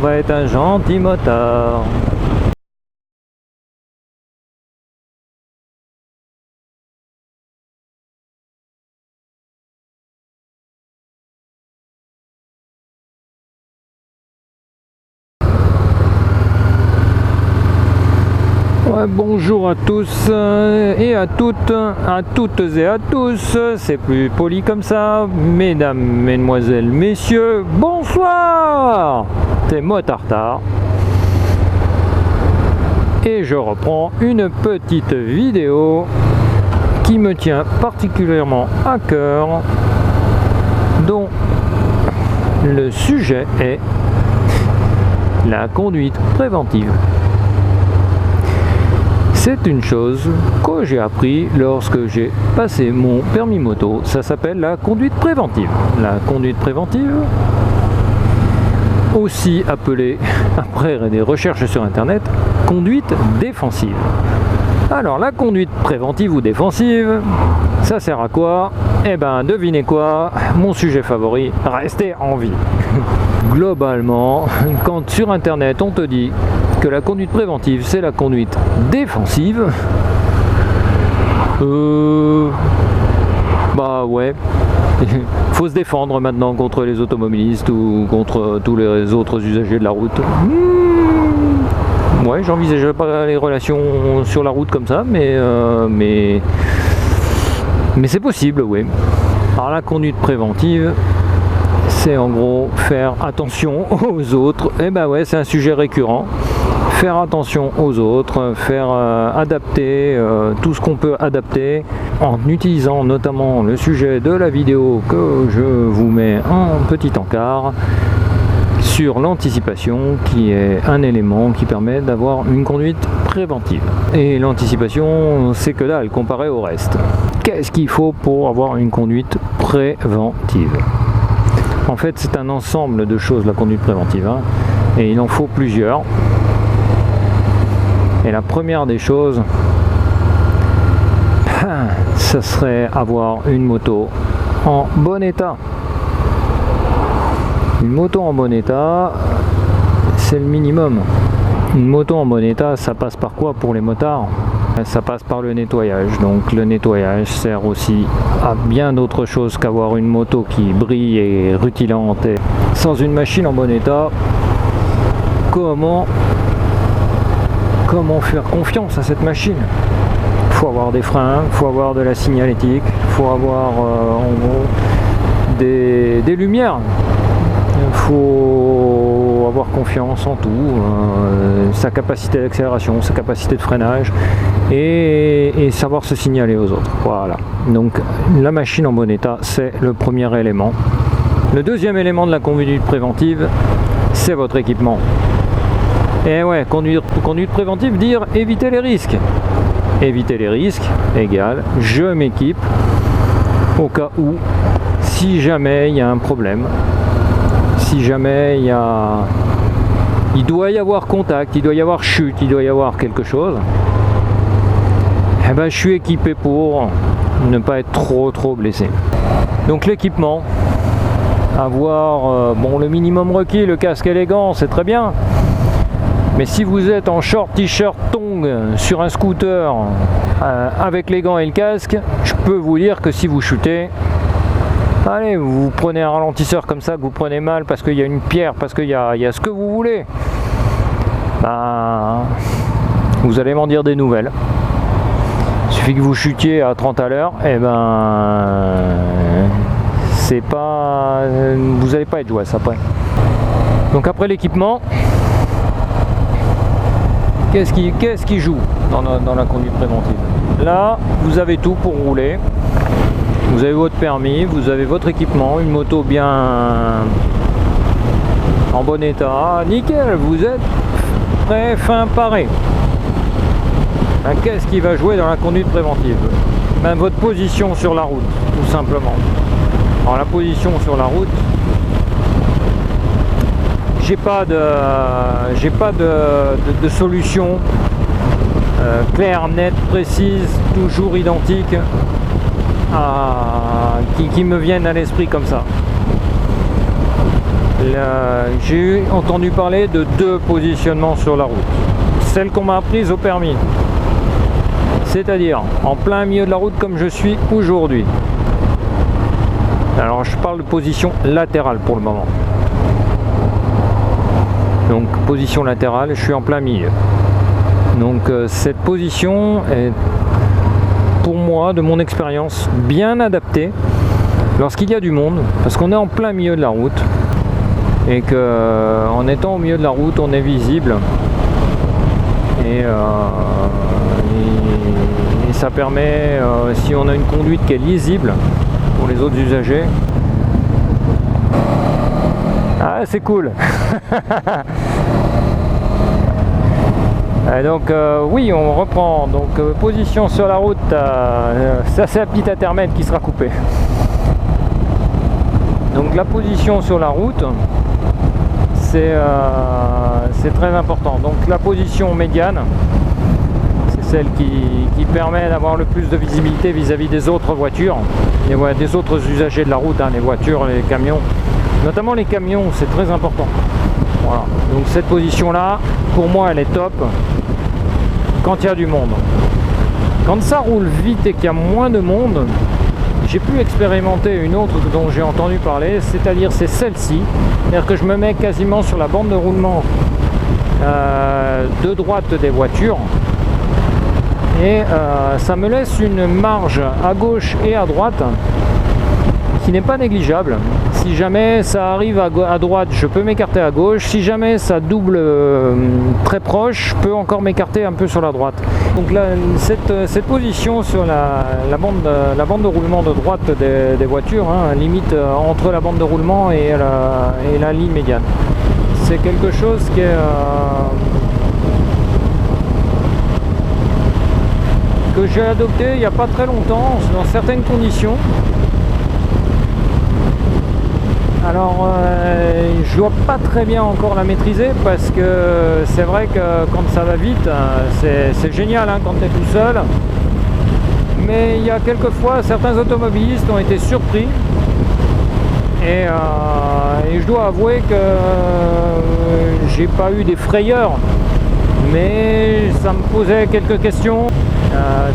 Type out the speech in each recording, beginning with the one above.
va être un gentil motard. Ouais, bonjour à tous et à toutes et à tous, c'est plus poli comme ça, mesdames, mesdemoiselles, messieurs, bonsoir, c'est moi Tartare et je reprends une petite vidéo qui me tient particulièrement à cœur, dont le sujet est la conduite préventive. C'est une chose que j'ai appris lorsque j'ai passé mon permis moto. Ça s'appelle la conduite préventive. La conduite préventive, aussi appelée, après des recherches sur internet, conduite défensive. Alors la conduite préventive ou défensive, ça sert à quoi? Eh ben devinez quoi, mon sujet favori, rester en vie. Globalement, quand sur internet on te dit que la conduite préventive c'est la conduite défensive, bah ouais, faut se défendre maintenant contre les automobilistes ou contre tous les autres usagers de la route. Ouais, j'envisagerais pas les relations sur la route comme ça, mais c'est possible, oui. Alors la conduite préventive, c'est en gros faire attention aux autres. Et ben ouais, c'est un sujet récurrent. Faire attention aux autres, faire adapter tout ce qu'on peut adapter en utilisant notamment le sujet de la vidéo que je vous mets en petit encart sur l'anticipation, qui est un élément qui permet d'avoir une conduite préventive. Et l'anticipation, c'est que dalle comparé au reste. Qu'est-ce qu'il faut pour avoir une conduite préventive? En fait, c'est un ensemble de choses, la conduite préventive, hein, et il en faut plusieurs. Et la première des choses, ça serait avoir une moto en bon état. Une moto en bon état, c'est le minimum. Une moto en bon état, ça passe par quoi pour les motards? Ça passe par le nettoyage. Donc le nettoyage sert aussi à bien d'autres choses qu'avoir une moto qui brille et rutilante. Et sans une machine en bon état, comment faire confiance à cette machine? Il faut avoir des freins, il faut avoir de la signalétique, il faut avoir en gros des lumières. Il faut avoir confiance en tout, sa capacité d'accélération, sa capacité de freinage et savoir se signaler aux autres. Voilà. Donc la machine en bon état, c'est le premier élément. Le deuxième élément de la conduite préventive, c'est votre équipement. Et ouais, conduite préventive, dire éviter les risques. Éviter les risques égale je m'équipe au cas où, si jamais il y a un problème. Si jamais il doit y avoir contact, il doit y avoir chute, il doit y avoir quelque chose, eh ben, je suis équipé pour ne pas être trop blessé. Donc l'équipement, avoir bon, le minimum requis, le casque élégant, c'est très bien. Mais si vous êtes en short, t-shirt, tongs sur un scooter avec les gants et le casque, je peux vous dire que si vous shootez, allez, vous prenez un ralentisseur comme ça, que vous prenez mal parce qu'il y a une pierre, parce qu'il y a ce que vous voulez, ben, vous allez m'en dire des nouvelles. Il suffit que vous chutiez à 30 à l'heure, et ben, c'est pas, vous n'allez pas être joué après. Donc après l'équipement, qu'est-ce qui joue dans la conduite préventive? Là, vous avez tout pour rouler. Vous avez votre permis, vous avez votre équipement, une moto bien en bon état, nickel, vous êtes prêt, fin, paré. Ben, qu'est-ce qui va jouer dans la conduite préventive? Ben, votre position sur la route, tout simplement. Alors la position sur la route, j'ai pas de solution claire, nette, précise, toujours identique qui me viennent à l'esprit comme ça. J'ai entendu parler de 2 positionnements sur la route. Celle qu'on m'a apprise au permis, c'est-à-dire en plein milieu de la route comme je suis aujourd'hui. Alors je parle de position latérale pour le moment. Donc position latérale, je suis en plein milieu. Donc cette position est pour moi, de mon expérience, bien adaptée lorsqu'il y a du monde, parce qu'on est en plein milieu de la route et qu'en étant au milieu de la route, on est visible et ça permet, si on a une conduite qui est lisible pour les autres usagers, ah c'est cool. Et donc oui, on reprend. Donc position sur la route, ça c'est un petit intermède qui sera coupé. Donc la position sur la route, c'est très important. Donc la position médiane, c'est celle qui permet d'avoir le plus de visibilité vis-à-vis des autres voitures, des autres usagers de la route, hein, les voitures, les camions. Notamment les camions, c'est très important. Voilà. Donc cette position là, pour moi elle est top quand il y a du monde. Quand ça roule vite et qu'il y a moins de monde, j'ai pu expérimenter une autre dont j'ai entendu parler, c'est-à-dire c'est celle-ci, c'est-à-dire que je me mets quasiment sur la bande de roulement de droite des voitures et ça me laisse une marge à gauche et à droite qui n'est pas négligeable. Si jamais ça arrive à droite, je peux m'écarter à gauche. Si jamais ça double très proche, je peux encore m'écarter un peu sur la droite. Donc là, cette position sur la bande de roulement de droite des voitures, hein, limite entre la bande de roulement et la ligne médiane, c'est quelque chose qui est que j'ai adopté il n'y a pas très longtemps dans certaines conditions. Alors je dois pas très bien encore la maîtriser parce que c'est vrai que quand ça va vite, c'est génial hein, quand tu es tout seul. Mais il y a quelques fois certains automobilistes ont été surpris et je dois avouer que j'ai pas eu des frayeurs, mais ça me posait quelques questions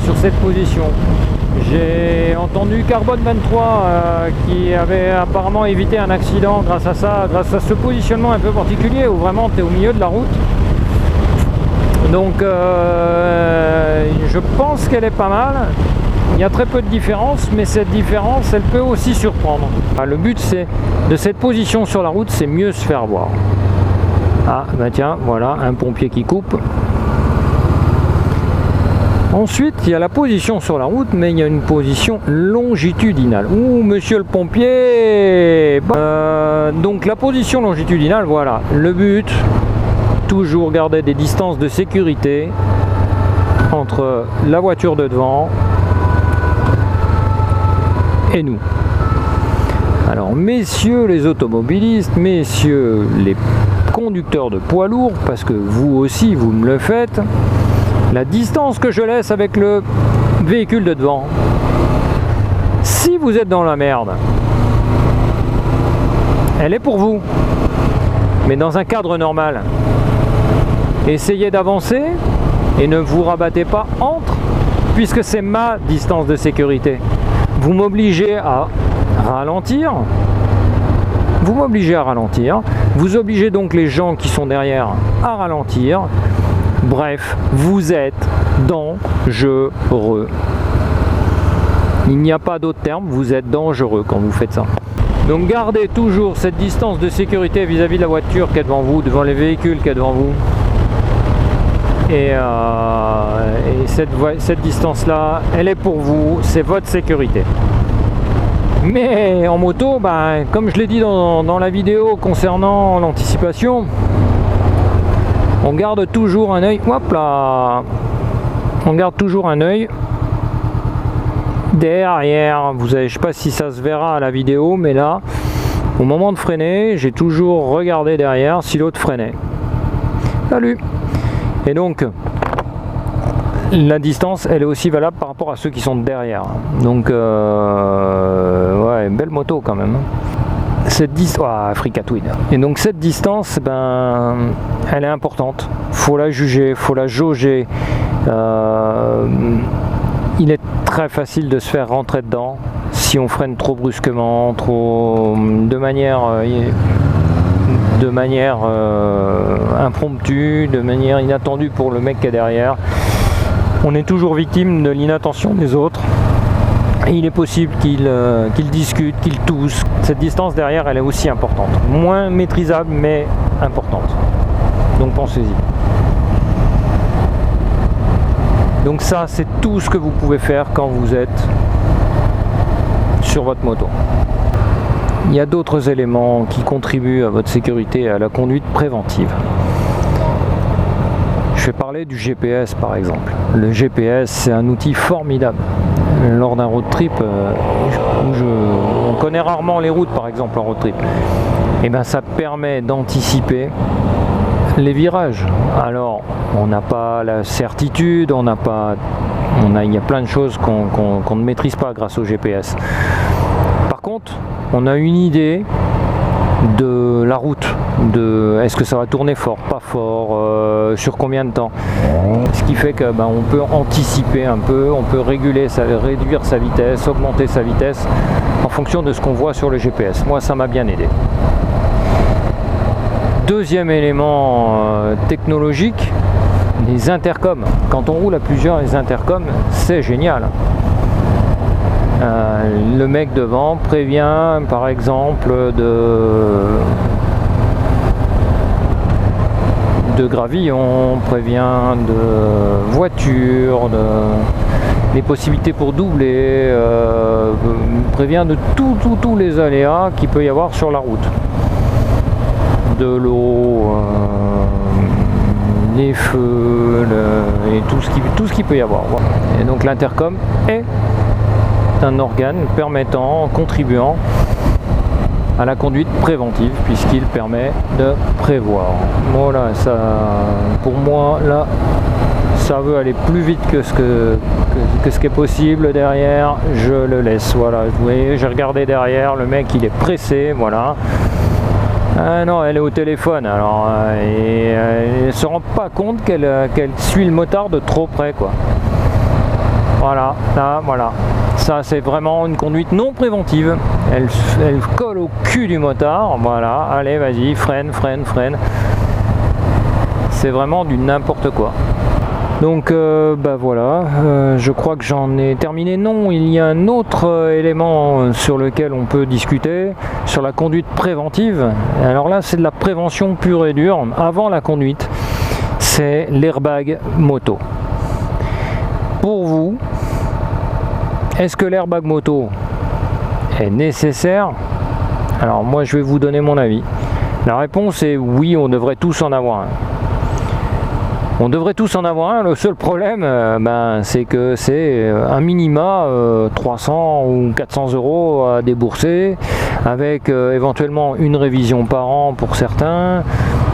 sur cette position. J'ai entendu Carbone 23 qui avait apparemment évité un accident grâce à ça, grâce à ce positionnement un peu particulier où vraiment tu es au milieu de la route. Donc je pense qu'elle est pas mal. Il y a très peu de différence, mais cette différence elle peut aussi surprendre. Le but c'est de cette position sur la route, c'est mieux se faire voir. Ah bah tiens, voilà un pompier qui coupe. Ensuite, il y a la position sur la route, mais il y a une position longitudinale. Ouh, monsieur le pompier. Donc la position longitudinale, voilà. Le but, toujours garder des distances de sécurité entre la voiture de devant et nous. Alors, messieurs les automobilistes, messieurs les conducteurs de poids lourds, parce que vous aussi, vous me le faites, la distance que je laisse avec le véhicule de devant, si vous êtes dans la merde, elle est pour vous, mais dans un cadre normal. Essayez d'avancer et ne vous rabattez pas entre, puisque c'est ma distance de sécurité. Vous m'obligez à ralentir, vous obligez donc les gens qui sont derrière à ralentir. Bref, vous êtes dangereux. Il n'y a pas d'autre terme, vous êtes dangereux quand vous faites ça. Donc gardez toujours cette distance de sécurité vis-à-vis de la voiture qui est devant vous, devant les véhicules qui est devant vous. Et cette distance-là, elle est pour vous, c'est votre sécurité. Mais en moto, comme je l'ai dit dans la vidéo concernant l'anticipation, on garde toujours un œil, hop là, on garde toujours un œil derrière. Vous savez, je sais pas si ça se verra à la vidéo, mais là, au moment de freiner, j'ai toujours regardé derrière si l'autre freinait. Salut. Et donc, la distance, elle est aussi valable par rapport à ceux qui sont derrière. Donc, ouais, belle moto quand même. cette distance, Africa Twin. Et donc cette distance, elle est importante. Faut la juger, faut la jauger. Il est très facile de se faire rentrer dedans si on freine trop brusquement, de manière impromptue, de manière inattendue pour le mec qui est derrière. On est toujours victime de l'inattention des autres. Et il est possible qu'ils discutent, qu'ils toussent. Cette distance derrière, elle est aussi importante. Moins maîtrisable, mais importante. Donc pensez-y. Donc ça, c'est tout ce que vous pouvez faire quand vous êtes sur votre moto. Il y a d'autres éléments qui contribuent à votre sécurité et à la conduite préventive. Je vais parler du GPS par exemple. Le GPS, c'est un outil formidable. Lors d'un road trip, on connaît rarement les routes par exemple en road trip. Et ça permet d'anticiper les virages. Alors, on n'a pas la certitude, il y a plein de choses qu'on ne maîtrise pas grâce au GPS. Par contre, on a une idée de la route, est-ce que ça va tourner fort, pas fort, sur combien de temps. Ce qui fait que on peut anticiper un peu, on peut réduire sa vitesse, augmenter sa vitesse en fonction de ce qu'on voit sur le GPS. Moi, ça m'a bien aidé. Deuxième élément technologique, les intercoms. Quand on roule à plusieurs, les intercoms, c'est génial. Le mec devant prévient par exemple de gravillon, prévient de voiture, des possibilités pour doubler, prévient de tous les aléas qu'il peut y avoir sur la route. De l'eau, les feux, et tout ce qu'il peut y avoir. Voilà. Et donc l'intercom est un organe contribuant à la conduite préventive puisqu'il permet de prévoir. Voilà, ça, pour moi, là, ça veut aller plus vite que ce qui est possible derrière, je le laisse. Voilà, vous voyez, j'ai regardé derrière, le mec il est pressé, voilà. Ah non, elle est au téléphone, alors elle ne se rend pas compte qu'elle suit le motard de trop près, quoi. Voilà, là, voilà. Ça, c'est vraiment une conduite non préventive. Elle colle au cul du motard. Voilà, allez, vas-y, freine. C'est vraiment du n'importe quoi. Donc, voilà, je crois que j'en ai terminé. Non, il y a un autre élément sur lequel on peut discuter, sur la conduite préventive. Alors là, c'est de la prévention pure et dure. Avant la conduite, c'est l'airbag moto. Pour vous, est-ce que l'airbag moto est nécessaire? Alors moi je vais vous donner mon avis. La réponse est oui, on devrait tous en avoir un. On devrait tous en avoir un. Le seul problème, c'est que c'est un minima 300 ou 400 € à débourser, avec éventuellement une révision par an pour certains,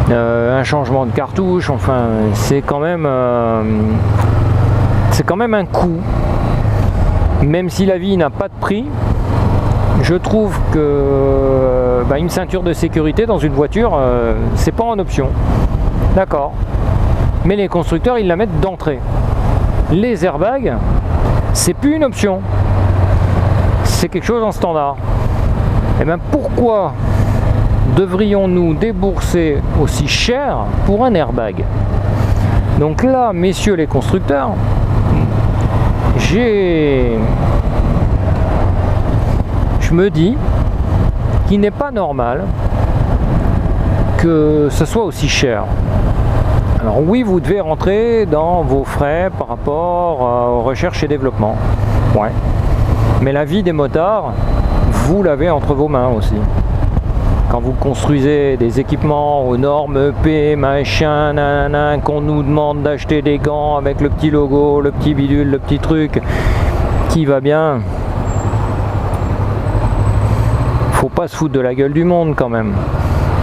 un changement de cartouche. Enfin, c'est quand même un coût. Même si la vie n'a pas de prix, je trouve que une ceinture de sécurité dans une voiture, c'est pas en option. D'accord. Mais les constructeurs, ils la mettent d'entrée. Les airbags, c'est plus une option. C'est quelque chose en standard. Et pourquoi devrions-nous débourser aussi cher pour un airbag? Donc là, messieurs les constructeurs, je me dis qu'il n'est pas normal que ce soit aussi cher. Alors oui, vous devez rentrer dans vos frais par rapport aux recherches et développement. Ouais. Mais la vie des motards, vous l'avez entre vos mains aussi. Quand vous construisez des équipements aux normes EP, machin, nanana, qu'on nous demande d'acheter des gants avec le petit logo, le petit bidule, le petit truc qui va bien, faut pas se foutre de la gueule du monde quand même.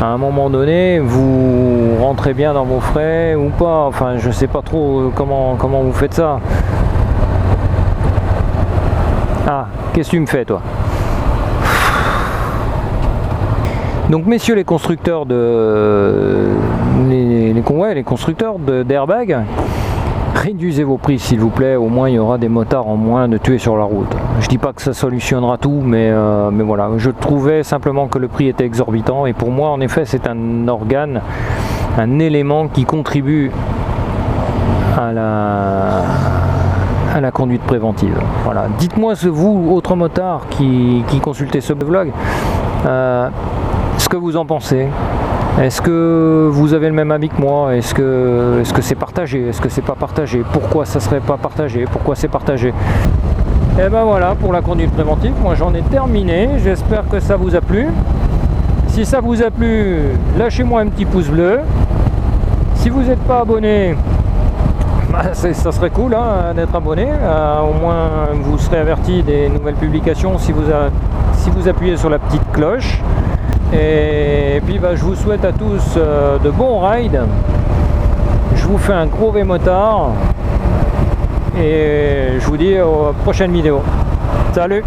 À un moment donné, vous rentrez bien dans vos frais ou pas. Enfin, je sais pas trop comment vous faites ça. Ah, qu'est-ce que tu me fais toi? Donc messieurs les constructeurs les constructeurs d'airbag, réduisez vos prix s'il vous plaît, au moins il y aura des motards en moins de tuer sur la route. Je dis pas que ça solutionnera tout, mais voilà, je trouvais simplement que le prix était exorbitant, et pour moi en effet c'est un organe, un élément qui contribue à la conduite préventive. Voilà. Dites-moi, vous, autres motards qui consultez ce vlog, ce que vous en pensez. Est-ce que vous avez le même avis que moi? Est-ce que c'est partagé? Est-ce que c'est pas partagé? Pourquoi ça serait pas partagé? Pourquoi c'est partagé? Et ben voilà pour la conduite préventive, moi j'en ai terminé, j'espère que ça vous a plu. Si ça vous a plu, lâchez-moi un petit pouce bleu. Si vous n'êtes pas abonné, bah, ça serait cool hein, d'être abonné, au moins vous serez averti des nouvelles publications si vous appuyez sur la petite cloche. Et puis bah, je vous souhaite à tous de bons rides. Je vous fais un gros V-motard et je vous dis aux prochaines vidéos. Salut!